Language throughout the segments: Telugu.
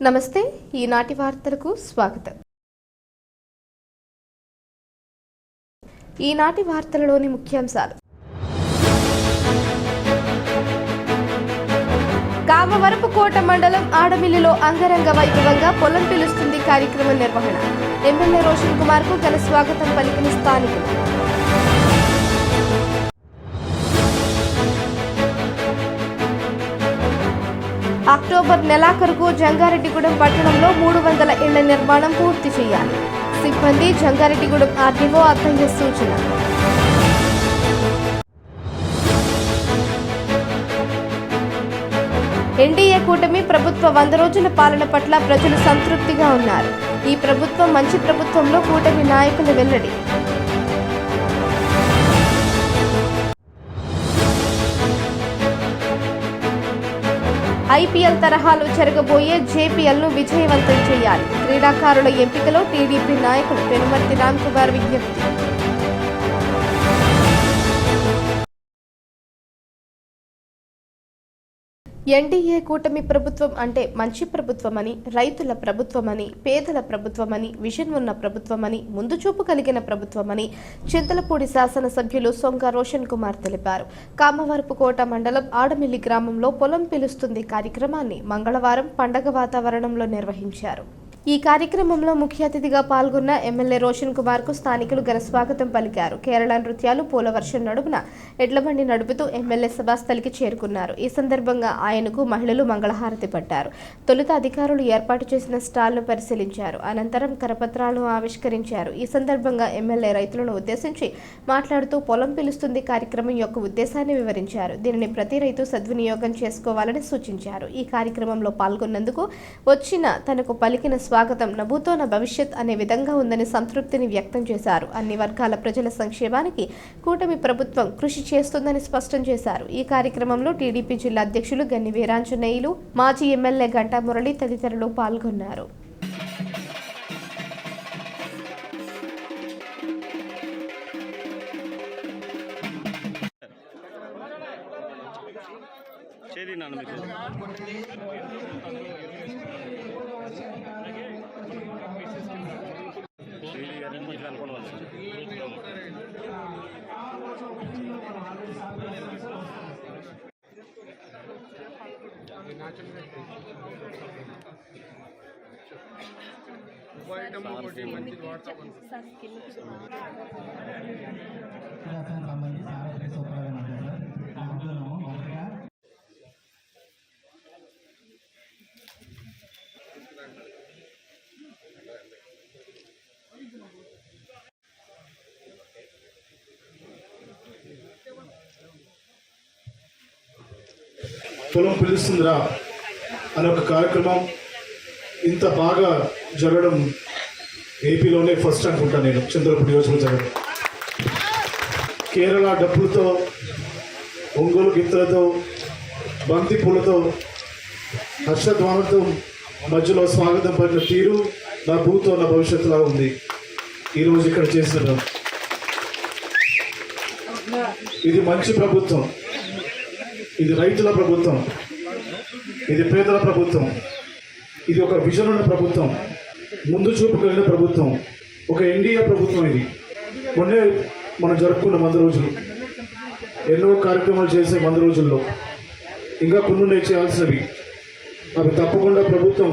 నమస్తే ఈనాటి వార్తలకు స్వాగతం. ఈనాటి వార్తలలోని ముఖ్యాంశాలు. కామవరపుకోట మండలం ఆడమిల్లిలో అంగరంగ వైభవంగా పొలం పిలుస్తుంది కార్యక్రమం నిర్వహణ. ఎమ్మెల్యే రోషన్ కుమార్ కు ఘన స్వాగతం పలికిన స్థానికులు. అక్టోబర్ నెలాఖరుకు జంగారెడ్డిగూడెం పట్టణంలో 300 ఇళ్ల నిర్మాణం పూర్తి చేయాలి. సిబ్బంది జంగారెడ్డిగూడెం ఆర్డీఓ అద్దయ్య సూచన. ఎన్డీఏ కూటమి ప్రభుత్వ 100 రోజుల పాలన పట్ల ప్రజలు సంతృప్తిగా ఉన్నారు. ఈ ప్రభుత్వం మంచి ప్రభుత్వంలో కూటమి నాయకులు వెల్లడి. ఐపీఎల్ తరహాలో జరగబోయే జేపీఎల్ను విజయవంతం చేయాలి. క్రీడాకారుల ఎంపికలో టీడీపీ నాయకులు పెనుమర్తి రామ్ కుమార్ విజ్ఞప్తి. ఎన్డీఏ కూటమి ప్రభుత్వం అంటే మంచి ప్రభుత్వమని, రైతుల ప్రభుత్వమని, పేదల ప్రభుత్వమని, విజన్ ఉన్న ప్రభుత్వమని, ముందు చూపు కలిగిన ప్రభుత్వమని చింతలపూడి శాసనసభ్యులు సొంగ రోషన్ కుమార్ తెలిపారు. కామవరపుకోట మండలం ఆడమిల్లి గ్రామంలో పొలం పిలుస్తుంది కార్యక్రమాన్ని మంగళవారం పండగ వాతావరణంలో నిర్వహించారు. ఈ కార్యక్రమంలో ముఖ్య అతిథిగా పాల్గొన్న ఎమ్మెల్యే రోషన్ కుమార్ కు స్థానికులు ఘన స్వాగతం పలికారు. కేరళ నృత్యాలు, పూల వర్షం నడుమున ఎడ్లబండి నడుపుతూ ఎమ్మెల్యే సభాస్థలికి చేరుకున్నారు. ఈ సందర్భంగా ఆయనకు మహిళలు మంగళహారతి పట్టారు. తొలుత అధికారులు ఏర్పాటు చేసిన స్టాల్ను పరిశీలించారు. అనంతరం కరపత్రాలను ఆవిష్కరించారు. ఈ సందర్భంగా ఎమ్మెల్యే రైతులను ఉద్దేశించి మాట్లాడుతూ పొలం పిలుస్తుంది కార్యక్రమం యొక్క ఉద్దేశాన్ని వివరించారు. దీనిని ప్రతి రైతు సద్వినియోగం చేసుకోవాలని సూచించారు. ఈ కార్యక్రమంలో పాల్గొన్నందుకు వచ్చిన తనకు పలికిన స్వాగతం నభూతోన భవిష్యత్ అనే విధంగా ఉందని సంతృప్తిని వ్యక్తం చేశారు. అన్ని వర్గాల ప్రజల సంక్షేమానికి కూటమి ప్రభుత్వం కృషి చేస్తుందని స్పష్టం చేశారు. ఈ కార్యక్రమంలో టీడీపీ జిల్లా అధ్యక్షులు గన్ని వీరాంజనేయులు, మాజీ ఎమ్మెల్యే గంటా మురళి తదితరులు పాల్గొన్నారు. పొలం పిలుస్తుందిరా అనే ఒక కార్యక్రమం ఇంత బాగా జరగడం ఏపీలోనే ఫస్ట్ అనుకుంటా నేను. చంద్రపూడి నియోజకవర్గం కేరళ డప్పులతో, ఒంగోలు గిత్తలతో, బంతి పూలతో, హర్షధ్వానంతో మధ్యలో స్వాగతం పడిన తీరు నా భూతో నా భవిష్యత్తులా ఉంది. ఈరోజు ఇక్కడ చేస్తున్నాం. ఇది మంచి ప్రభుత్వం, ఇది రైతుల ప్రభుత్వం, ఇది పేదల ప్రభుత్వం, ఇది ఒక విజన్ ఉన్న ప్రభుత్వం, ముందు చూపు కలిగిన ప్రభుత్వం, ఒక ఎన్డీఏ ప్రభుత్వం. ఇది మొన్నే మనం జరుపుకున్న 100 రోజులు, ఎన్నో కార్యక్రమాలు చేసే 100 రోజుల్లో ఇంకా కొన్ని చేయాల్సినవి. అవి తప్పకుండా ప్రభుత్వం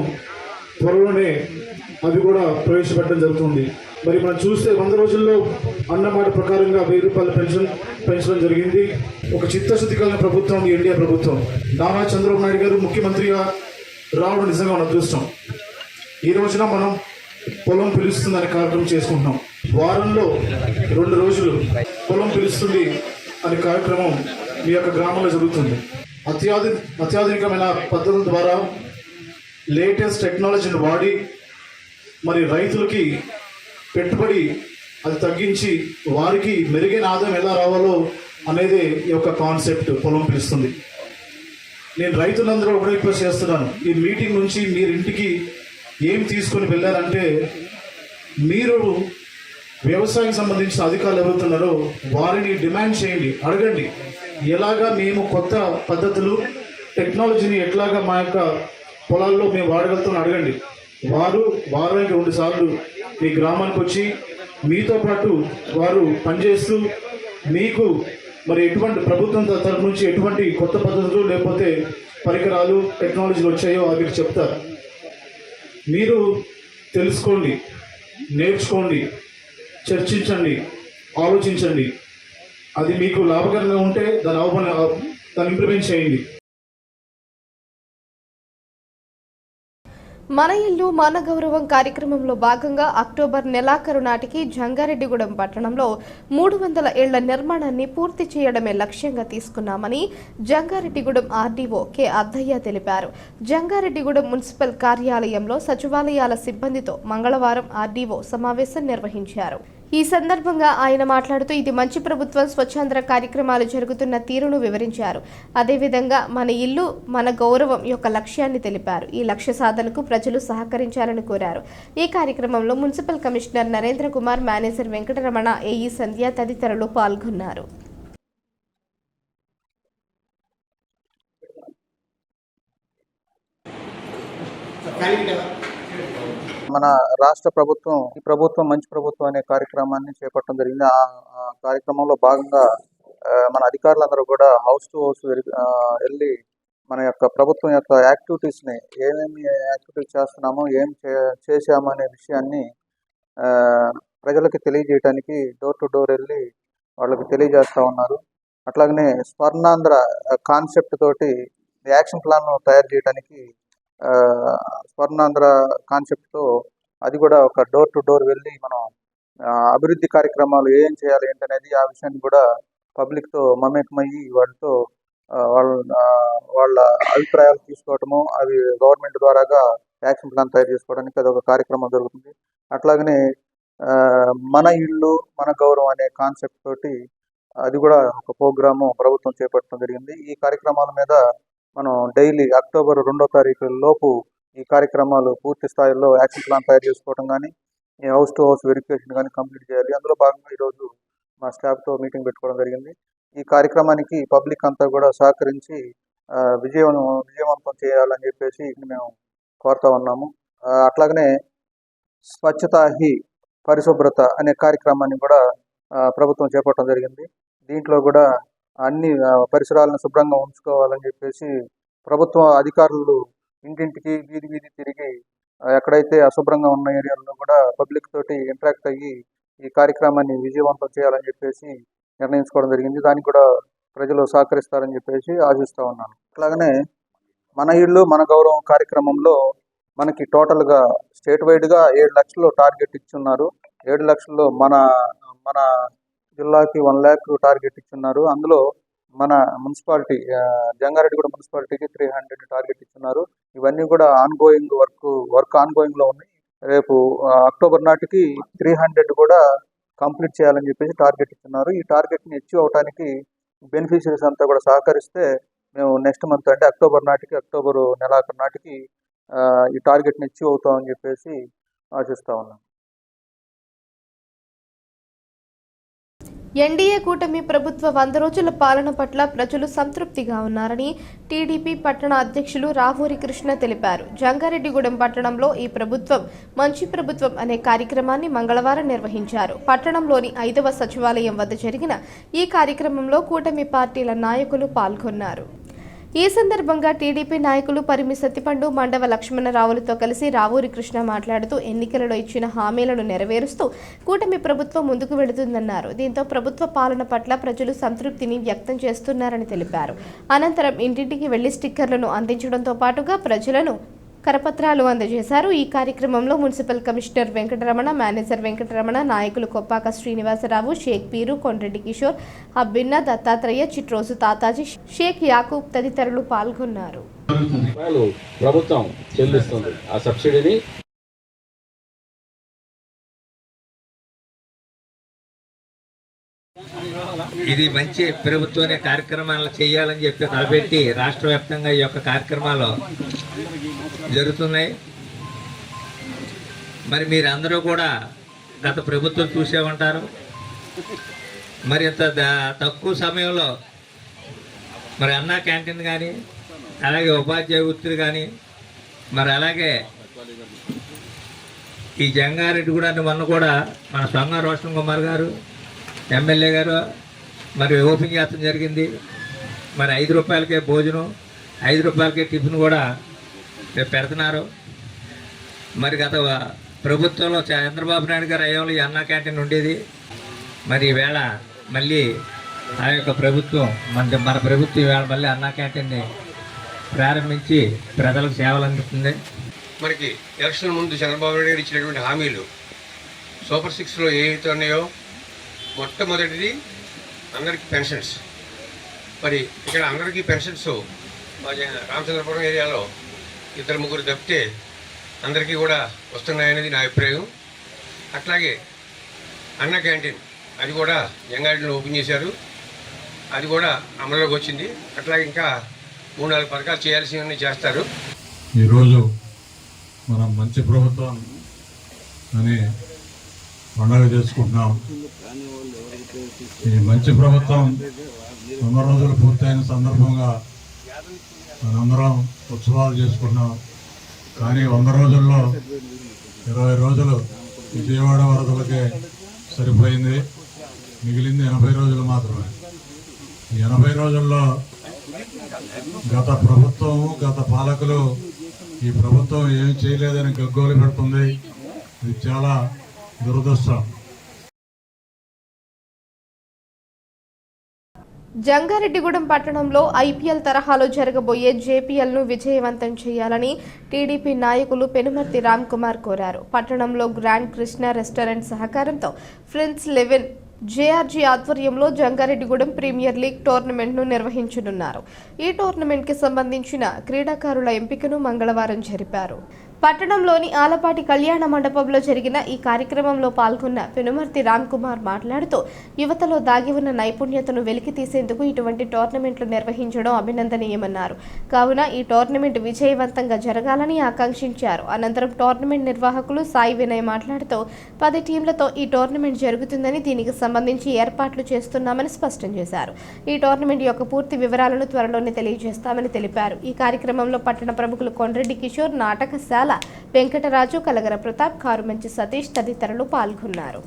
త్వరలోనే అవి కూడా ప్రవేశపెట్టడం జరుగుతుంది. మరి మనం చూస్తే 100 రోజుల్లో అన్నమాట ప్రకారంగా 1000 రూపాయల పెంచడం జరిగింది. ఒక చిత్తశుద్ధి కలిగిన ప్రభుత్వం ఎన్డీఏ ప్రభుత్వం. నారా చంద్రబాబు నాయుడు గారు ముఖ్యమంత్రిగా రావడం నిజంగా మన అదృష్టం. ఈ రోజున మనం పొలం పిలుస్తుందనే కార్యక్రమం చేసుకుంటున్నాం. వారంలో 2 రోజులు పొలం పిలుస్తుంది అనే కార్యక్రమం మీ యొక్క గ్రామంలో జరుగుతుంది. అత్యాధునికమైన పద్ధతుల ద్వారా లేటెస్ట్ టెక్నాలజీని వాడి మరి రైతులకి పెట్టుబడి అది తగ్గించి వారికి మెరుగైన ఆదాయం ఎలా రావాలో అనేది ఈ యొక్క కాన్సెప్ట్ పొలం పిలుస్తుంది. నేను రైతులందరూ ఒకటే రిక్వెస్ట్ చేస్తున్నాను. ఈ మీటింగ్ నుంచి మీరు ఇంటికి ఏం తీసుకొని వెళ్ళారంటే, మీరు వ్యవసాయం సంబంధించిన అధికారులు ఎవరుతున్నారో వారిని డిమాండ్ చేయండి, అడగండి. ఎలాగా మేము కొత్త పద్ధతులు, టెక్నాలజీని ఎట్లాగా మా యొక్క పొలాల్లో మేము వాడగలుగుతామని అడగండి. వారానికి 2 సార్లు మీ గ్రామానికి వచ్చి మీతో పాటు వారు పనిచేస్తూ మీకు మరి ఎటువంటి ప్రభుత్వం తరఫు నుంచి ఎటువంటి కొత్త పద్ధతులు లేకపోతే పరికరాలు టెక్నాలజీలు వచ్చాయో అవి చెప్తారు. మీరు తెలుసుకోండి, నేర్చుకోండి, చర్చించండి, ఆలోచించండి. అది మీకు లాభకరంగా ఉంటే దాన్ని ఇంప్లిమెంట్ చేయండి. మన ఇల్లు మన గౌరవం కార్యక్రమంలో భాగంగా అక్టోబర్ నెలాఖరు నాటికి జంగారెడ్డిగూడెం పట్టణంలో 300 ఇళ్ల నిర్మాణాన్ని పూర్తి చేయడమే లక్ష్యంగా తీసుకున్నామని జంగారెడ్డిగూడెం ఆర్డీఓ కె అద్దయ్య తెలిపారు. జంగారెడ్డిగూడెం మున్సిపల్ కార్యాలయంలో సచివాలయాల సిబ్బందితో మంగళవారం ఆర్డీఓ సమావేశం నిర్వహించారు. ఈ సందర్భంగా ఆయన మాట్లాడుతూ ఇది మంచి ప్రభుత్వం స్వచ్ఛంద కార్యక్రమాలు జరుగుతున్న తీరును వివరించారు. అదేవిధంగా మన ఇల్లు మన గౌరవం యొక్క లక్ష్యాన్ని తెలిపారు. ఈ లక్ష్య సాధనకు ప్రజలు సహకరించాలని కోరారు. ఈ కార్యక్రమంలో municipal commissioner Narendra Kumar, manager Venkataramana, AE Sandhya తదితరులు పాల్గొన్నారు. మన రాష్ట్ర ప్రభుత్వం ఈ ప్రభుత్వం మంచి ప్రభుత్వం అనే కార్యక్రమాన్ని చేపట్టడం జరిగింది. ఆ కార్యక్రమంలో భాగంగా మన అధికారులందరూ కూడా హౌస్ టు హౌస్ వెళ్ళి మన యొక్క ప్రభుత్వం యొక్క యాక్టివిటీస్ని ఏమేమి యాక్టివిటీస్ చేస్తున్నామో ఏం చేశామో అనే విషయాన్ని ప్రజలకి తెలియజేయడానికి డోర్ టు డోర్ వెళ్ళి వాళ్ళకి తెలియజేస్తూ ఉన్నారు. అట్లాగనే స్వర్ణాంధ్ర కాన్సెప్ట్ తోటి యాక్షన్ ప్లాన్ తయారు చేయడానికి స్వర్ణాంధ్ర కాన్సెప్ట్తో అది కూడా ఒక డోర్ టు డోర్ వెళ్ళి మనం అభివృద్ధి కార్యక్రమాలు ఏం చేయాలి ఏంటనేది ఆ విషయాన్ని కూడా పబ్లిక్తో మమేకమయ్యి వాళ్ళతో వాళ్ళ అభిప్రాయాలు తీసుకోవటము, అవి గవర్నమెంట్ ద్వారాగా యాక్షన్ ప్లాన్ తయారు చేసుకోవడానికి అదొక కార్యక్రమం జరుగుతుంది. అట్లాగనే మన ఇల్లు మన గౌరవం అనే కాన్సెప్ట్ తోటి అది కూడా ఒక ప్రోగ్రాము ప్రభుత్వం చేపట్టడం జరిగింది. ఈ కార్యక్రమాల మీద మనం డైలీ అక్టోబర్ 2వ తారీఖు లోపు ఈ కార్యక్రమాలు పూర్తి స్థాయిలో యాక్షన్ ప్లాన్ తయారు చేసుకోవడం కానీ, ఈ హౌస్ టు హౌస్ వెరిఫికేషన్ కానీ కంప్లీట్ చేయాలి. అందులో భాగంగా ఈరోజు మా స్టాఫ్తో మీటింగ్ పెట్టుకోవడం జరిగింది. ఈ కార్యక్రమానికి పబ్లిక్ అంతా కూడా సహకరించి విజయవంతం చేయాలని చెప్పేసి మేము కోరుతా ఉన్నాము. అట్లాగనే స్వచ్ఛతా హీ పరిశుభ్రత అనే కార్యక్రమాన్ని కూడా ప్రభుత్వం చేపట్టడం జరిగింది. దీంట్లో కూడా అన్ని పరిసరాలను శుభ్రంగా ఉంచుకోవాలని చెప్పేసి ప్రభుత్వ అధికారులు ఇంటింటికి వీధి తిరిగి ఎక్కడైతే అశుభ్రంగా ఉన్న ఏరియాలను కూడా పబ్లిక్ తోటి ఇంటరాక్ట్ అయ్యి ఈ కార్యక్రమాన్ని విజయవంతం చేయాలని చెప్పేసి నిర్ణయించుకోవడం జరిగింది. దానికి కూడా ప్రజలు సహకరిస్తారని చెప్పేసి ఆశిస్తూ ఉన్నాను. అట్లాగనే మన ఇల్లు మన గౌరవం కార్యక్రమంలో మనకి టోటల్గా స్టేట్ వైడ్గా 7 లక్షలు టార్గెట్ ఇచ్చున్నారు. 7 లక్షల్లో మన జిల్లాకి 1 లక్ష టార్గెట్ ఇచ్చున్నారు. అందులో మన మున్సిపాలిటీ జంగారెడ్డిగూడెం మున్సిపాలిటీకి 300 టార్గెట్ ఇచ్చున్నారు. ఇవన్నీ కూడా వర్క్ ఆన్గోయింగ్లో ఉన్నాయి. రేపు అక్టోబర్ నాటికి 300 కూడా కంప్లీట్ చేయాలని చెప్పేసి టార్గెట్ ఇచ్చున్నారు. ఈ టార్గెట్ని అచీవ్ అవడానికి బెనిఫిషరీస్ అంతా కూడా సహకరిస్తే మేము నెక్స్ట్ మంత్ అంటే అక్టోబర్ నెలాఖరు నాటికి ఈ టార్గెట్ని అచీవ్ అవుతామని చెప్పేసి ఆశిస్తూ ఉన్నాం. ఎన్డీఏ కూటమి ప్రభుత్వ 100 రోజుల పాలన పట్ల ప్రజలు సంతృప్తిగా ఉన్నారని టీడీపీ పట్టణ అధ్యక్షులు రావూరి కృష్ణ తెలిపారు. జంగారెడ్డిగూడెం పట్టణంలో ఈ ప్రభుత్వం మంచి ప్రభుత్వం అనే కార్యక్రమాన్ని మంగళవారం నిర్వహించారు. పట్టణంలోని 5వ సచివాలయం వద్ద జరిగిన ఈ కార్యక్రమంలో కూటమి పార్టీల నాయకులు పాల్గొన్నారు. ఈ సందర్భంగా టీడీపీ నాయకులు పరిమి సత్తిపండు, మండవ లక్ష్మణరావులతో కలిసి రావూరి కృష్ణ మాట్లాడుతూ ఎన్నికలలో ఇచ్చిన హామీలను నెరవేరుస్తూ కూటమి ప్రభుత్వం ముందుకు వెళుతుందన్నారు. దీంతో ప్రభుత్వ పాలన పట్ల ప్రజలు సంతృప్తిని వ్యక్తం చేస్తున్నారని తెలిపారు. అనంతరం ఇంటింటికి వెళ్లి స్టిక్కర్లను అందించడంతో పాటుగా ప్రజలను కరపత్రాలు అందజేశారు. ఈ కార్యక్రమంలో municipal commissioner Venkataramana, manager Venkataramana, నాయకులు కొప్పాక శ్రీనివాసరావు, షేక్ పీరు, కొండ్రెడ్డి కిషోర్, అబ్బిన్న, దత్తాత్రేయ, చిట్రోజు తాతాజీ, షేక్ యాకూబ్ తదితరులు పాల్గొన్నారు. ప్రభుత్వం చెల్లిస్తుంది ఆ సబ్సిడీని. ఇది మంచి ప్రభుత్వ కార్యక్రమాలు చేయాలని చెప్పి తలపెట్టి రాష్ట్ర వ్యాప్తంగా ఈ యొక్క కార్యక్రమాలు జరుగుతున్నాయి. మరి మీరందరూ కూడా గత ప్రభుత్వం చూసే ఉంటారు. మరి ఇంత తక్కువ సమయంలో మరి అన్నా క్యాంటీన్ కానీ, అలాగే ఉపాధ్యాయ వృత్తులు కానీ, మరి అలాగే ఈ జంగారెడ్డిగూడెం మొన్న కూడా మన సొంగ రోషన్ కుమార్ గారు ఎమ్మెల్యే గారు మరి ఓపెన్ చేయడం జరిగింది. మరి 5 రూపాయలకే భోజనం, 5 రూపాయలకే టిఫిన్ కూడా రేపు పెడుతున్నారు. మరి గత ప్రభుత్వంలో చంద్రబాబు నాయుడు గారు అయ్యంలో ఈ అన్నా క్యాంటీన్ ఉండేది. మరి ఈవేళ మళ్ళీ ఆ యొక్క ప్రభుత్వం మన ప్రభుత్వం ఈవేళ మళ్ళీ అన్నా క్యాంటీన్ని ప్రారంభించి ప్రజలకు సేవలు అందిస్తుంది. మనకి ఎలక్షన్ ముందు చంద్రబాబు నాయుడు గారు ఇచ్చినటువంటి హామీలు సూపర్ 6లో ఏవైతే ఉన్నాయో మొట్టమొదటిది అందరికీ పెన్షన్స్. మరి ఇక్కడ అందరికీ పెన్షన్స్ రామచంద్రపురం ఏరియాలో 2-3 తప్పితే అందరికీ కూడా వస్తున్నాయనేది నా అభిప్రాయం. అట్లాగే అన్న క్యాంటీన్ అది కూడా జంగారెడ్డిలో ఓపెన్ చేశారు, అది కూడా అమలులోకి వచ్చింది. అట్లాగే ఇంకా 3-4 పథకాలు చేయాల్సినవన్నీ చేస్తారు. ఈరోజు మనం మంచి ప్రభుత్వం అని పండుగ చేసుకుంటున్నాం. ఈ మంచి ప్రభుత్వం 100 రోజులు పూర్తయిన సందర్భంగా మనందరం ఉత్సవాలు చేసుకుంటున్నాం. కానీ 100 రోజుల్లో 20 రోజులు విజయవాడ వరదలకే సరిపోయింది. మిగిలింది 80 రోజులు మాత్రమే. ఈ 80 రోజుల్లో గత ప్రభుత్వము, గత పాలకులు ఈ ప్రభుత్వం ఏం చేయలేదని గగ్గోలు పెడుతుంది. ఇది చాలా దురదృష్టం. జంగారెడ్డిగూడెం పట్టణంలో ఐపీఎల్ తరహాలో జరగబోయే జేపీఎల్ను విజయవంతం చేయాలని టీడీపీ నాయకులు పెనుమర్తి రామ్ కుమార్ కోరారు. పట్టణంలో గ్రాండ్ కృష్ణ రెస్టారెంట్ సహకారంతో ఫ్రెండ్స్ 11 జేఆర్జీ ఆధ్వర్యంలో జంగారెడ్డిగూడెం ప్రీమియర్ లీగ్ టోర్నమెంట్ను నిర్వహించనున్నారు. ఈ టోర్నమెంట్కి సంబంధించిన క్రీడాకారుల ఎంపికను మంగళవారం జరిపారు. పట్టణంలోని ఆలపాటి కళ్యాణ మండపంలో జరిగిన ఈ కార్యక్రమంలో పాల్గొన్న పెనుమర్తి రామ్ కుమార్ మాట్లాడుతూ యువతలో దాగి ఉన్న నైపుణ్యతను వెలికి తీసేందుకు ఇటువంటి టోర్నమెంట్లు నిర్వహించడం అభినందనీయమన్నారు. కావున ఈ టోర్నమెంట్ విజయవంతంగా జరగాలని ఆకాంక్షించారు. అనంతరం టోర్నమెంట్ నిర్వాహకులు సాయి వినయ్ మాట్లాడుతూ 10 టీంలతో ఈ టోర్నమెంట్ జరుగుతుందని, దీనికి సంబంధించి ఏర్పాట్లు చేస్తున్నామని స్పష్టం చేశారు. ఈ టోర్నమెంట్ యొక్క పూర్తి వివరాలను త్వరలోనే తెలియజేస్తామని తెలిపారు. ఈ కార్యక్రమంలో పట్టణ ప్రముఖులు కొండ్రెడ్డి కిషోర్, నాటకశాల వెంకటరాజు, కలగర ప్రతాప్, కారుమంచి సతీష్ తదితరులు పాల్గొన్నారు.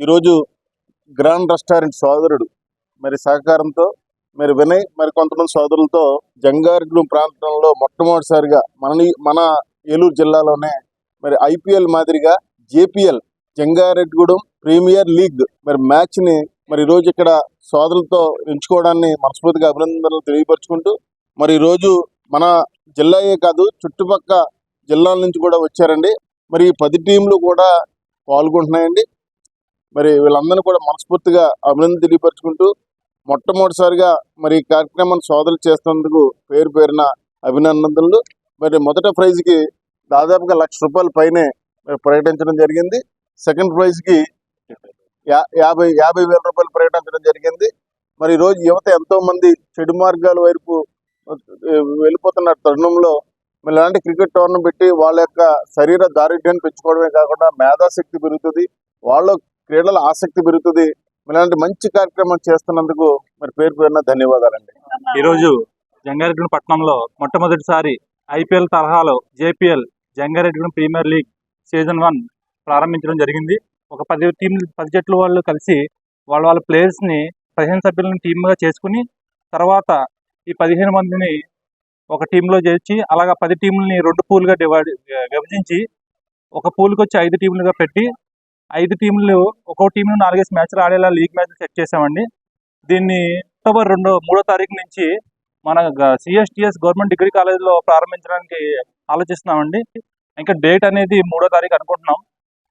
ఈరోజు గ్రాండ్ రెస్టారెంట్ సోదరుడు మరి సహకారంతో మరి వినయ్ మరి కొంతమంది సోదరులతో జంగారెడ్డిగూడెం ప్రాంతంలో మొట్టమొదటిసారిగా మన ఏలూరు జిల్లాలోనే మరి ఐపీఎల్ మాదిరిగా జేపీఎల్ జంగారెడ్డిగూడెం ప్రీమియర్ లీగ్ మరి మ్యాచ్ని మరి ఈరోజు ఇక్కడ సోదరులతో ఎంచుకోవడాన్ని మనస్ఫూర్తిగా అభినందనలు తెలియపరుచుకుంటూ మరి ఈరోజు మన జిల్లాయే కాదు చుట్టుపక్కల జిల్లాల నుంచి కూడా వచ్చారండి. మరి 10 టీంలు కూడా పాల్గొంటున్నాయండి. మరి వీళ్ళందరినీ కూడా మనస్ఫూర్తిగా అభినందన తెలియపరుచుకుంటూ మొట్టమొదటిసారిగా మరి ఈ కార్యక్రమాన్ని సోదరులు చేస్తున్నందుకు పేరు పేరున అభినందనలు. మరి మొదటి ప్రైజ్కి దాదాపుగా ₹1,00,000 పైనే ప్రకటించడం జరిగింది. సెకండ్ ప్రైజ్కి 50,000 రూపాయలు ప్రకటించడం జరిగింది. మరి ఈరోజు యువత ఎంతో మంది చెడు మార్గాల వైపు వెళ్ళిపోతున్న తరుణంలో మరి ఇలాంటి క్రికెట్ టోర్నమెంట్ పెట్టి వాళ్ళ యొక్క శరీర దారుఢ్యాన్ని పెంచుకోవడమే కాకుండా మేధాశక్తి పెరుగుతుంది, వాళ్ళ క్రీడల ఆసక్తి పెరుగుతుంది. ఇలాంటి మంచి కార్యక్రమం చేస్తున్నందుకు మరి పేరు పేరున ధన్యవాదాలండి. ఈరోజు జంగారెడ్డిగూడెం పట్టణంలో మొట్టమొదటిసారి ఐపీఎల్ తరహాలో JPL Jangareddygudem premier league season 1 ప్రారంభించడం జరిగింది. ఒక 10 జట్ల వాళ్ళు కలిసి వాళ్ళ ప్లేయర్స్ని 15 సభ్యులను టీమ్గా చేసుకుని తర్వాత ఈ 15 మందిని ఒక టీంలో చేర్చి అలాగా 10 టీంలని 2 పూల్గా విభజించి ఒక పూల్కి వచ్చి 5 టీంలుగా పెట్టి 5 టీంలు ఒక్కో టీంలో 4 మ్యాచ్లు ఆడేలా లీగ్ మ్యాచ్లు సెట్ చేసామండి. దీన్ని అక్టోబర్ 3వ తారీఖు నుంచి మన సిఎస్టిఎస్ గవర్నమెంట్ డిగ్రీ కాలేజ్లో ప్రారంభించడానికి ఆలోచిస్తున్నామండి. ఇంకా డేట్ అనేది 3వ తారీఖు అనుకుంటున్నాం.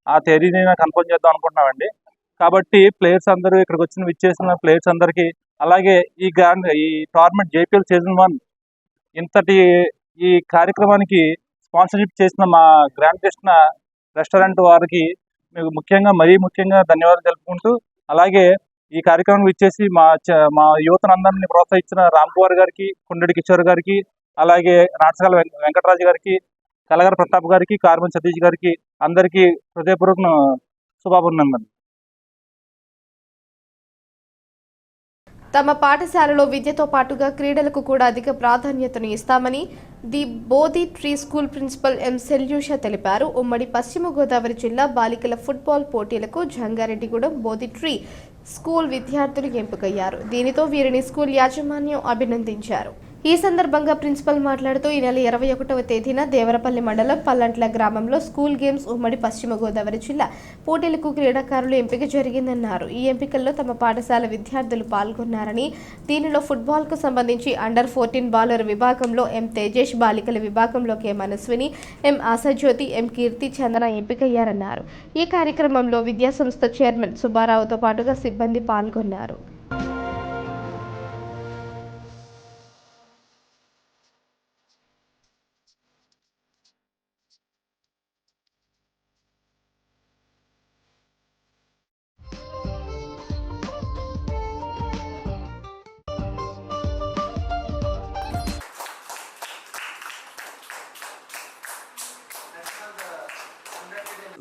ఆ తేదీని కన్ఫర్మ్ చేద్దాం అనుకుంటున్నామండి. కాబట్టి ప్లేయర్స్ అందరూ ఇక్కడికి వచ్చిన విచ్చేసిన ప్లేయర్స్ అందరికీ అలాగే ఈ టోర్నమెంట్ జేపీఎల్ సీజన్ 1 ఇంతటి ఈ కార్యక్రమానికి స్పాన్సర్షిప్ చేసిన మా గ్రాండ్ కృష్ణ రెస్టారెంట్ వారికి మరీ ముఖ్యంగా ధన్యవాదాలు తెలుపుకుంటూ అలాగే ఈ కార్యక్రమం ఇచ్చేసి మా యువతనందరినీ ప్రోత్సహించిన రామ్ కుమార్ గారికి, కుండడి కిషోర్ గారికి, అలాగే నాటకాల వెంకటరాజు గారికి, కలగర ప్రతాప్ గారికి, కార్మన్ సతీష్ గారికి అందరికీ హృదయపూర్వక శుభాభినందనలు. తమ పాఠశాలలో విద్యతో పాటుగా క్రీడలకు కూడా అధిక ప్రాధాన్యతను ఇస్తామని the Bodhi tree school principal M Selusha తెలిపారు. ఉమ్మడి పశ్చిమ గోదావరి జిల్లా బాలికల ఫుట్బాల్ పోటీలకు జంగారెడ్డిగూడెం బోధి ట్రీ స్కూల్ విద్యార్థులు ఎంపికయ్యారు. దీనితో వీరిని స్కూల్ యాజమాన్యం అభినందించారు. ఈ సందర్భంగా ప్రిన్సిపల్ మాట్లాడుతూ ఈ నెల 21వ తేదీన దేవరపల్లి మండలం పల్లంట్ల గ్రామంలో స్కూల్ గేమ్స్ ఉమ్మడి పశ్చిమ గోదావరి జిల్లా పోటీలకు క్రీడాకారులు ఎంపిక జరిగిందన్నారు. ఈ ఎంపికల్లో తమ పాఠశాల విద్యార్థులు పాల్గొన్నారని, దీనిలో ఫుట్బాల్కు సంబంధించి అండర్ 14 బాలర్ విభాగంలో ఎం తేజేష్, బాలికల విభాగంలో కె మనస్విని, ఎం ఆశాజ్యోతి, ఎం కీర్తి చందన ఎంపికయ్యారన్నారు. ఈ కార్యక్రమంలో విద్యాసంస్థ చైర్మన్ సుబ్బారావుతో పాటుగా సిబ్బంది పాల్గొన్నారు.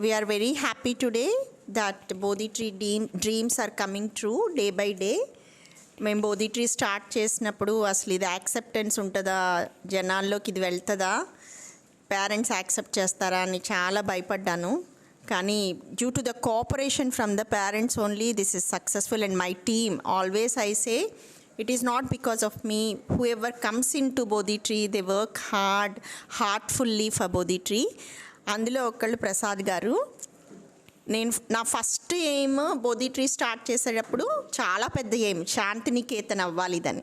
We are very happy today that Bodhi Tree dreams are coming true day by day. మేము బోధి ట్రీ స్టార్ట్ చేసినప్పుడు అసలు ఇది యాక్సెప్టెన్స్ ఉంటుందా, జనాల్లోకి ఇది వెళ్తుందా, పేరెంట్స్ యాక్సెప్ట్ చేస్తారా అని చాలా భయపడ్డాను. కానీ due to the cooperation from the parents only this is successful. And my team always I say it is not because of me. Whoever comes into Bodhi Tree, they work hard, heartfully for Bodhi Tree. అందులో ఒకళ్ళు ప్రసాద్ గారు. నా ఫస్ట్ ఎయిమ్ బోధి ట్రీ స్టార్ట్ చేసేటప్పుడు చాలా పెద్ద ఎయిమ్, శాంతినికేతన్ అవ్వాలి ఇదని.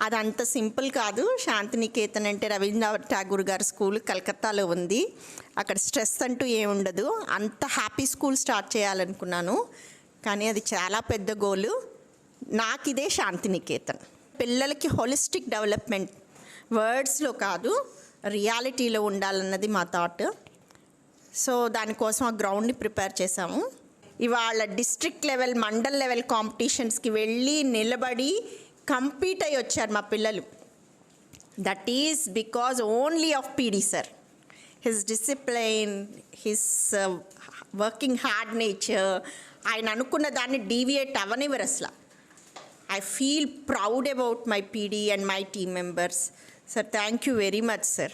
అది అంత సింపుల్ కాదు. శాంతినికేతన్ అంటే రవీంద్రనాథ్ ఠాగూర్ గారి స్కూల్ కలకత్తాలో ఉంది. అక్కడ స్ట్రెస్ అంటూ ఏమి ఉండదు. అంత హ్యాపీ స్కూల్ స్టార్ట్ చేయాలనుకున్నాను. కానీ అది చాలా పెద్ద గోలు. నాకు ఇదే శాంతినికేతన్. పిల్లలకి హోలిస్టిక్ డెవలప్మెంట్ వర్డ్స్లో కాదు, రియాలిటీలో ఉండాలన్నది మా థాట్. సో దానికోసం ఆ గ్రౌండ్ని ప్రిపేర్ చేశాము. ఇవాళ డిస్ట్రిక్ట్ లెవెల్, మండల్ లెవెల్ కాంపిటీషన్స్కి వెళ్ళి నిలబడి కంపీట్ అయ్యి వచ్చారు మా పిల్లలు. That is because only of PD sir. His discipline, his working hard nature. ఆయన అనుకున్న దాన్ని డీవియేట్ అవ్వనివ్వరు అసలు. I feel proud about my PD and my team members. Sir, thank you very much, sir.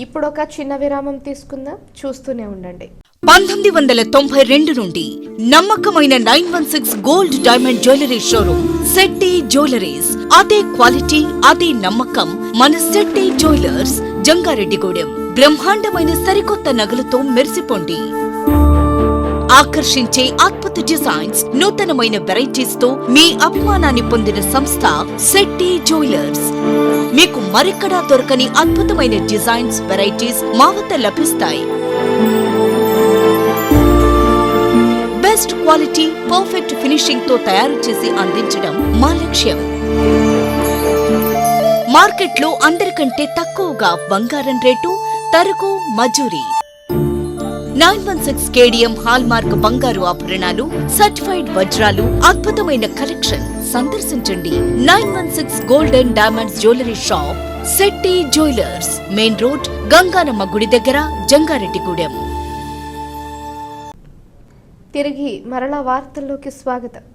ఇప్పుడు ఒక చిన్న విరామం తీసుకుందాం, చూస్తూనే ఉండండి. 1992 నుండి నమ్మకమైన 916 gold diamond jewellery showroom Shetty jewelleries. అదే క్వాలిటీ, అదే నమ్మకం మన శెట్టి జ్యువెలర్స్, జంగారెడ్డిగూడెం. బ్రహ్మాండమైన సరికొత్త నగలతో మెరిసిపోండి. ఆకర్షించే అద్భుత డిజైన్స్, నూతనమైన వెరైటీస్ తో మీ అభిమానాన్ని పొందిన సంస్థ శెట్టి జ్యువెలర్స్. మీకు మరెక్కడా దొరకని అద్భుతమైన డిజైన్స్, వెరైటీస్ మా వద్ద లభిస్తాయి. బెస్ట్ క్వాలిటీ, పర్ఫెక్ట్ ఫినిషింగ్ తో తయారు చేసి అందించడం మా లక్ష్యం. మార్కెట్లో అందరికంటే తక్కువగా బంగారం రేటు, తరుగు, మజూరీ. 916 కేడిఎం హాల్ మార్క్ బంగారు ఆభరణాలు, సర్టిఫైడ్ వజ్రాలు, అద్భుతమైన కలెక్షన్. సందర్శించండి 916 golden diamonds jewellery shop, Shetty jewellers, main road, Ganganamma గుడి దగ్గర, జంగారెడ్డిగూడెం. తిరిగి మరలా వార్తల్లోకి స్వాగతం.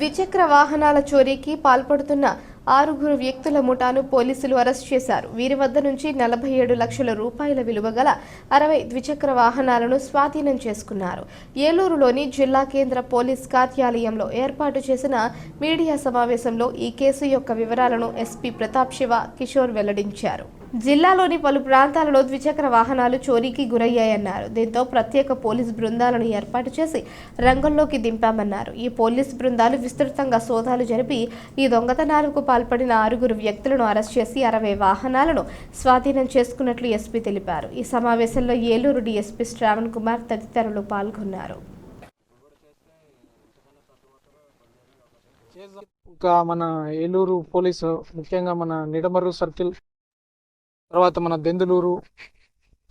ద్విచక్ర వాహనాల చోరీకి పాల్పడుతున్న 6 వ్యక్తుల ముఠాను పోలీసులు అరెస్ట్ చేశారు. వీరి వద్ద నుంచి 47 లక్షల రూపాయల విలువ గల 60 ద్విచక్ర వాహనాలను స్వాధీనం చేసుకున్నారు. ఏలూరులోని జిల్లా కేంద్ర పోలీస్ కార్యాలయంలో ఏర్పాటు చేసిన మీడియా సమావేశంలో ఈ కేసు యొక్క వివరాలను ఎస్పీ ప్రతాప్ శివ కిషోర్ వెల్లడించారు. జిల్లాలోని పలు ప్రాంతాలలో ద్విచక్ర వాహనాలు చోరీకి గురయ్యాయన్నారు. దీంతో ప్రత్యేక పోలీస్ బృందాలను ఏర్పాటు చేసి రంగంలోకి దింపామన్నారు. ఈ పోలీస్ బృందాలు విస్తృతంగా సోదాలు జరిపి ఈ దొంగతనాలకు పాల్పడిన 6 వ్యక్తులను అరెస్ట్ చేసి 60 వాహనాలను స్వాధీనం చేసుకున్నట్లు ఎస్పీ తెలిపారు. ఈ సమావేశంలో ఏలూరు డీఎస్పీ శ్రావణ్ కుమార్ తదితరులు పాల్గొన్నారు. ఇంకా మన ఏలూరు పోలీసు, ముఖ్యంగా మన నిడమర్రు సర్కిల్, తర్వాత మన దెందులూరు,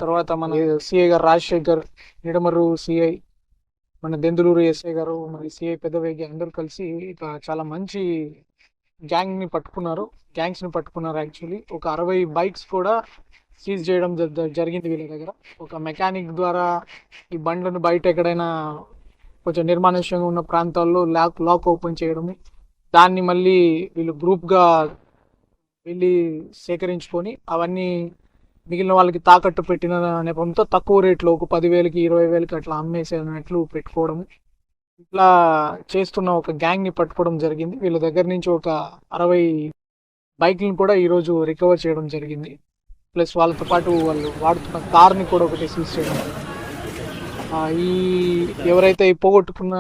తర్వాత మన సిఐ గారు రాజశేఖర్, నిడమర్రు సిఐ, మన దెందులూరు ఎస్ఐ గారు, మరి సిఐ పెద్దవేగి అందరూ కలిసి ఇక చాలా మంచి గ్యాంగ్స్ని పట్టుకున్నారు. యాక్చువల్లీ ఒక 60 బైక్స్ కూడా సీజ్ చేయడం జరిగింది వీళ్ళ దగ్గర. ఒక మెకానిక్ ద్వారా ఈ బండ్లను బయట ఎక్కడైనా కొంచెం నిర్మానుష్యంగా ఉన్న ప్రాంతాల్లో లాక్ ఓపెన్ చేయడము, దాన్ని మళ్ళీ వీళ్ళు గ్రూప్గా వెళ్ళి సేకరించుకొని అవన్నీ మిగిలిన వాళ్ళకి తాకట్టు పెట్టిన నెపంతో తక్కువ రేట్లో ఒక 10,000కి 20,000కి అట్లా అమ్మేసేటట్లు పెట్టుకోవడం, ఇట్లా చేస్తున్న ఒక గ్యాంగ్ని పట్టుకోవడం జరిగింది. వీళ్ళ దగ్గర నుంచి ఒక 60 బైక్లను కూడా ఈరోజు రికవర్ చేయడం జరిగింది. ప్లస్ వాళ్ళతో పాటు వాళ్ళు వాడుతున్న కార్ని కూడా ఒకటి సీజ్ చేయడం. ఈ ఎవరైతే ఈ పోగొట్టుకున్న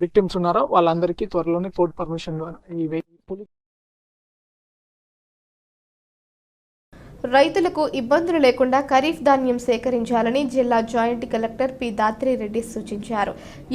విక్టిమ్స్ ఉన్నారో వాళ్ళందరికీ త్వరలోనే కోర్టు పర్మిషన్ ద్వారా ఈ వెహికల్ రైతులకు ఇబ్బందులు లేకుండా ఖరీఫ్ ధాన్యం సేకరించాలని జిల్లా జాయింట్ కలెక్టర్ పి దాత్రిరెడ్డి సూచించారు.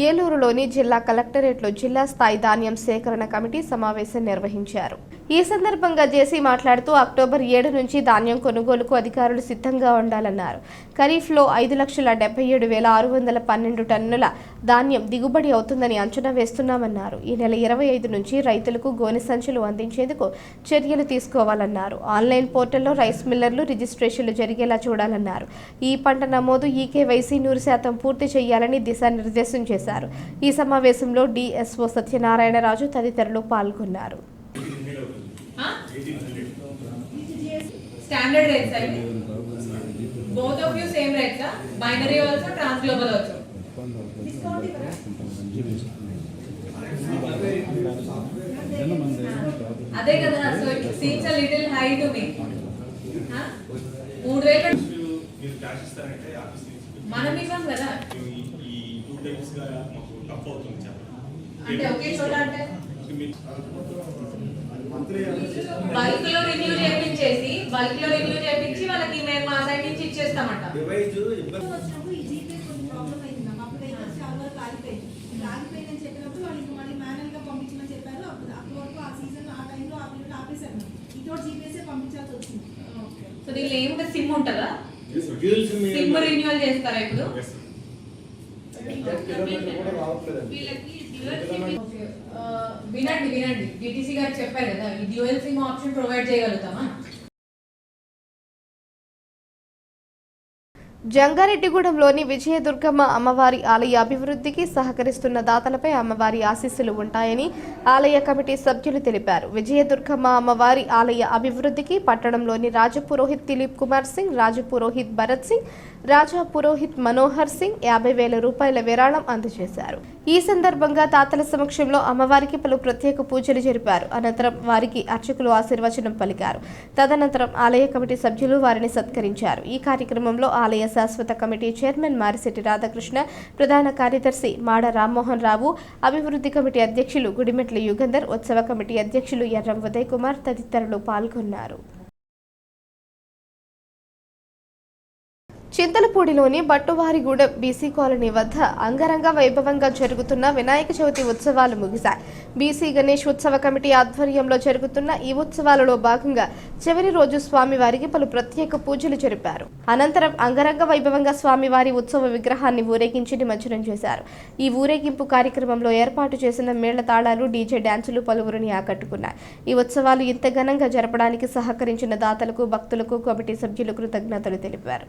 ఏలూరులోని జిల్లా కలెక్టరేట్లో జిల్లా స్థాయి ధాన్యం సేకరణ కమిటీ సమావేశం నిర్వహించారు. ఈ సందర్భంగా జేసీ మాట్లాడుతూ అక్టోబర్ 7 నుంచి ధాన్యం కొనుగోలుకు అధికారులు సిద్ధంగా ఉండాలన్నారు. ఖరీఫ్లో 5,77,612 టన్నుల ధాన్యం దిగుబడి అవుతుందని అంచనా వేస్తున్నామన్నారు. ఈ నెల 25 నుంచి రైతులకు గోనె సంచులు అందించేందుకు చర్యలు తీసుకోవాలన్నారు. ఆన్లైన్ పోర్టల్లో రైస్ మిల్లర్లు రిజిస్ట్రేషన్లు జరిగేలా చూడాలన్నారు. ఈ పంట నమోదు ఈకేవైసీ 100% పూర్తి చేయాలని దిశానిర్దేశం చేశారు. ఈ సమావేశంలో డిఎస్ఓ సత్యనారాయణరాజు తదితరులు పాల్గొన్నారు. Standard rates, I mean. Both of you same rates, huh? Binary also, transglobal also. అదే కదా, so it seems a little high to me. మనం ఇవ్వం కదా అంటే ఒకే చోట అంటే బల్క్ లో రివ్యూ చేపించి వాళ్ళకి మేము మా సైడ్ నుంచి ఇచ్చేస్తామంట. సో దీనిలో ఏముంటే సిమ్ ఉంటుందా? సిమ్ రెన్యువల్ చేస్తారా ఇప్పుడు? వినండి, డిటిసి గారు చెప్పారు కదా, ఈ డ్యూయల్ సిమ్ ఆప్షన్ ప్రొవైడ్ చేయగలుగుతామా? జంగారెడ్డిగూడెంలోని విజయదుర్గమ్మ అమ్మవారి ఆలయ అభివృద్ధికి సహకరిస్తున్న దాతలపై అమ్మవారి ఆశీస్సులు ఉంటాయని ఆలయ కమిటీ సభ్యులు తెలిపారు. విజయదుర్గమ్మ అమ్మవారి ఆలయ అభివృద్ధికి పట్టణంలోని రాజపురోహిత్ దిలీప్ కుమార్ సింగ్, రాజపురోహిత్ భరత్ సింగ్, రాజా పురోహిత్ మనోహర్ సింగ్ 50,000 రూపాయల విరాళం అందజేశారు. ఈ సందర్భంగా దాతల సమక్షంలో అమ్మవారికి పలు ప్రత్యేక పూజలు జరిపారు. అనంతరం వారికి అర్చకులు ఆశీర్వచనం పలికారు. తదనంతరం ఆలయ కమిటీ సభ్యులు వారిని సత్కరించారు. ఈ కార్యక్రమంలో ఆలయ శాశ్వత కమిటీ చైర్మన్ మారిశెట్టి రాధాకృష్ణ, ప్రధాన కార్యదర్శి మాడ రామ్మోహన్ రావు, అభివృద్ధి కమిటీ అధ్యక్షులు గుడిమెట్ల యుగంధర్, ఉత్సవ కమిటీ అధ్యక్షులు ఎర్రం ఉదయ్ కుమార్ తదితరులు పాల్గొన్నారు. చింతలపూడిలోని బట్టువారిగూడెం బీసీ కాలనీ వద్ద అంగరంగ వైభవంగా జరుగుతున్న వినాయక చవితి ఉత్సవాలు ముగిశాయి. బీసీ గణేష్ ఉత్సవ కమిటీ ఆధ్వర్యంలో జరుగుతున్న ఈ ఉత్సవాలలో భాగంగా చివరి రోజు స్వామివారికి పలు ప్రత్యేక పూజలు జరిపారు. అనంతరం అంగరంగ వైభవంగా స్వామివారి ఉత్సవ విగ్రహాన్ని ఊరేగించి నిమజ్జనం చేశారు. ఈ ఊరేగింపు కార్యక్రమంలో ఏర్పాటు చేసిన మేళ్ల తాళాలు, డీజే డ్యాన్సులు పలువురిని ఆకట్టుకున్నాయి. ఈ ఉత్సవాలు ఇంత ఘనంగా జరపడానికి సహకరించిన దాతలకు, భక్తులకు కమిటీ సభ్యులు కృతజ్ఞతలు తెలిపారు.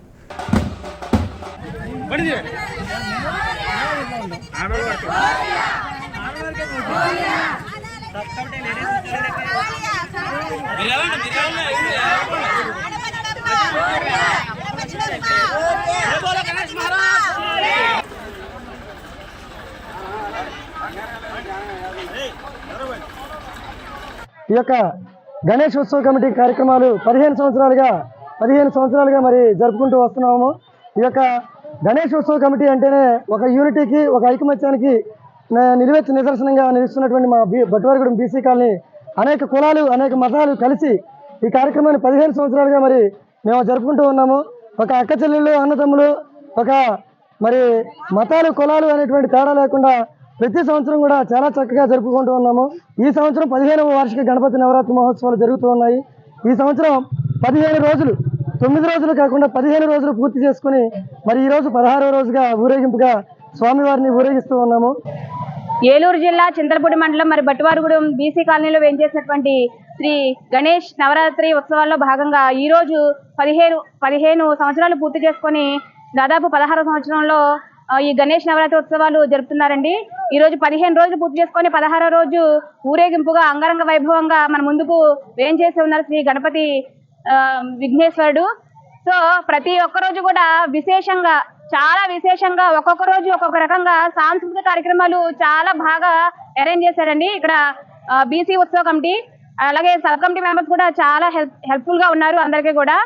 ఈ యొక్క గణేష్ ఉత్సవ కమిటీ కార్యక్రమాలు 15 సంవత్సరాలుగా మరి జరుపుకుంటూ వస్తున్నాము. ఈ యొక్క గణేష్ ఉత్సవ కమిటీ అంటేనే ఒక యూనిటీకి, ఒక ఐకమత్యానికి నిదర్శనంగా నిలుస్తున్నటువంటి మా బట్టువారిగూడెం బీసీ కాలనీ అనేక కులాలు, అనేక మతాలు కలిసి ఈ కార్యక్రమాన్ని 15 సంవత్సరాలుగా మరి మేము జరుపుకుంటూ ఉన్నాము. ఒక అక్క చెల్లెళ్ళు, అన్నదమ్ములు, ఒక మరి మతాలు, కులాలు అనేటువంటి తేడా లేకుండా ప్రతి సంవత్సరం కూడా చాలా చక్కగా జరుపుకుంటూ ఉన్నాము. ఈ సంవత్సరం 15వ వార్షిక గణపతి నవరాత్రి మహోత్సవాలు జరుగుతూ ఉన్నాయి. ఈ సంవత్సరం 15 రోజులు 9 రోజులు కాకుండా 15 రోజులు పూర్తి చేసుకుని మరి ఈరోజు 16వ రోజుగా ఊరేగింపుగా స్వామివారిని ఊరేగిస్తూ ఉన్నాము. ఏలూరు జిల్లా చింతలపూడి మండలం మరి బట్టివారిగూడెం బీసీ కాలనీలో వేంచేసినటువంటి శ్రీ గణేష్ నవరాత్రి ఉత్సవాల్లో భాగంగా ఈరోజు 15 సంవత్సరాలు పూర్తి చేసుకొని దాదాపు 16వ సంవత్సరంలో ఈ గణేష్ నవరాత్రి ఉత్సవాలు జరుపుతున్నారండి. ఈ రోజు 15 రోజులు పూర్తి చేసుకొని 16వ రోజు ఊరేగింపుగా అంగరంగ వైభవంగా మన ముందుకు వేంచేసి ఉన్నారు శ్రీ గణపతి విఘ్నేశ్వరుడు. సో ప్రతి ఒక్క రోజు కూడా విశేషంగా, చాలా విశేషంగా ఒక్కొక్క రోజు ఒక్కొక్క రకంగా సాంస్కృతిక కార్యక్రమాలు చాలా బాగా అరేంజ్ చేశారండి. ఇక్కడ బీసీ ఉత్సవ కమిటీ అలాగే సబ్ కమిటీ మెంబర్స్ కూడా చాలా హెల్ప్ఫుల్ గా ఉన్నారు అందరికీ కూడా.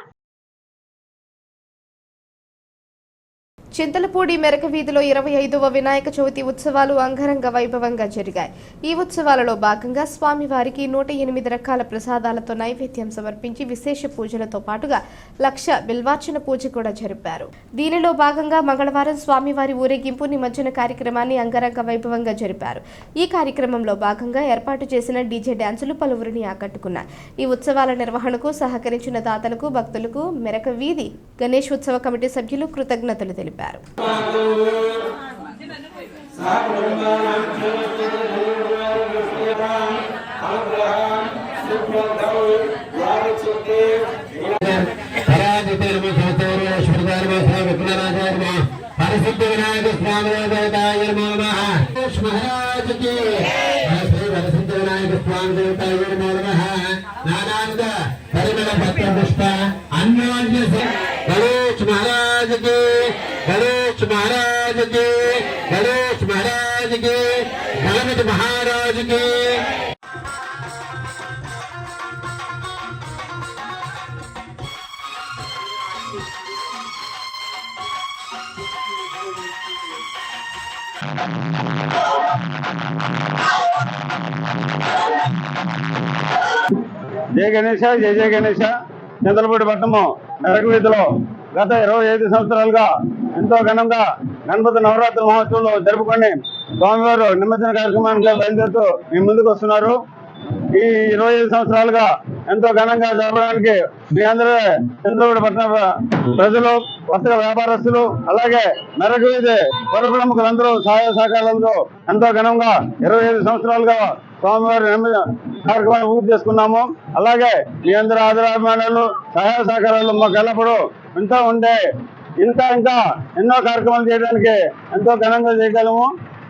చింతలపూడి మెరక వీధిలో 25వ వినాయక చవితి ఉత్సవాలు అంగరంగ వైభవంగా జరిగాయి. ఈ ఉత్సవాలలో భాగంగా స్వామివారికి 108 రకాల ప్రసాదాలతో నైవేద్యం సమర్పించి విశేష పూజలతో పాటుగా 1,00,000 బిల్వార్చన పూజ కూడా జరిపారు. దీనిలో భాగంగా మంగళవారం స్వామివారి ఊరేగింపు నిమజ్జన కార్యక్రమాన్ని అంగరంగ వైభవంగా జరిపారు. ఈ కార్యక్రమంలో భాగంగా ఏర్పాటు చేసిన డీజే డ్యాన్సులు పలువురిని ఆకట్టుకున్నాయి. ఈ ఉత్సవాల నిర్వహణకు సహకరించిన దాతలకు, భక్తులకు మెరక వీధి గణేష్ ఉత్సవ కమిటీ సభ్యులు కృతజ్ఞతలు తెలిపారు. పరిశుద్ధ వినాయక స్వామి దేవతాయ నమః. మహారాజ్ కి పరిశుద్ధ వినాయక స్వామి దేవతాయ నమః. నానాంగ పరిమళ పత్ర పుష్ప అన్యోన్య గణేష్ మహారాజ్ కి, గణేష్ మహారాజ్ కి, గణేష్ మహారాజ్ కి, గణపతి మహారాజ్ కి. జయ గణేశ, జయ జయ గణేశ. చింతలపూడి పట్టణము మెరక వీధిలో గత 25 సంవత్సరాలుగా ఎంతో ఘనంగా గణపతి నవరాత్రి మహోత్సవంలో జరుపుకొని స్వామివారు నిమజ్జన కార్యక్రమానికి బయలుదేరుతూ మీ ముందుకు వస్తున్నారు. ఈ 25 సంవత్సరాలుగా ఎంతో ఘనంగా జరపడానికి మీ అందరూ చింతలపూడి పట్టణ ప్రజలు, వర్తక వ్యాపారస్తులు, అలాగే మెరక వీధి పుర ప్రముఖులందరూ సహాయ సహకారాలతో ఎంతో ఘనంగా 25 సంవత్సరాలుగా స్వామివారి కార్యక్రమాన్ని పూర్తి చేసుకున్నాము. అలాగే మీ అందరూ ఆదరాభిమానాలు, సహాయ సహకారాలు మాకు ఎల్లప్పుడూ ఇంకా ఉండే ఇంకా ఎన్నో కార్యక్రమాలు చేయడానికి ఎంతో ఘనంగా చేయగలము.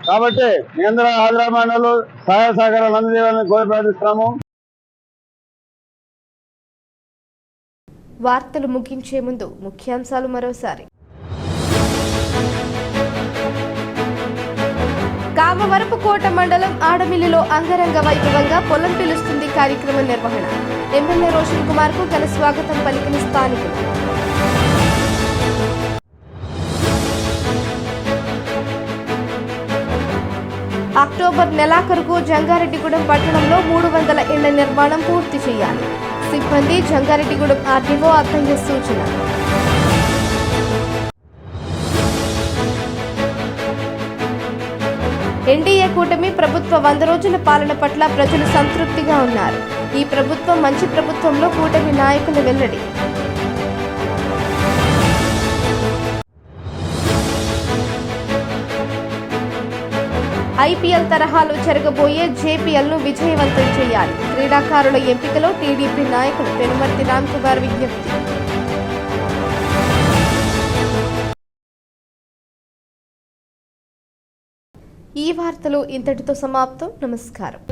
కాబట్టి మీ అందరూ ఆదరాభిమానాలు, సహాయ సహకారాలు అందజేయాలని కోరి ప్రార్థిస్తున్నాము. వార్తలు ముగించే ముందు ముఖ్యాంశాలు మరోసారి. కామవరపుకోట మండలం ఆడమిల్లిలో అంగరంగ వైభవంగా పొలం పిలుస్తుంది కార్యక్రమం నిర్వహణ. ఎమ్మెల్యే రోషన్ కుమార్ కు ఘన స్వాగతం పలికిన స్థానికులు. అక్టోబర్ నెలాఖరుకు జంగారెడ్డిగూడెం పట్టణంలో 300 ఇళ్ల నిర్మాణం పూర్తి చేయాలి. సిబ్బంది జంగారెడ్డిగూడెం ఆర్డీఓ అత్తయ్య సూచన. ఎన్డీఏ కూటమి ప్రభుత్వ 100 రోజుల పాలన పట్ల ప్రజలు సంతృప్తిగా ఉన్నారు. ఈ ప్రభుత్వం మంచి ప్రభుత్వంలో కూటమి నాయకుల వెల్లడి. ఐపీఎల్ తరహాలో జరగబోయే జేపీఎల్ను విజయవంతం చేయాలి. క్రీడాకారుల ఎంపికలో టీడీపీ నాయకులు పెనుమర్తి రామ్ కుమార్ విజ్ఞప్తి. ఈ వార్తలు ఇంతటితో సమాప్తం. నమస్కారం.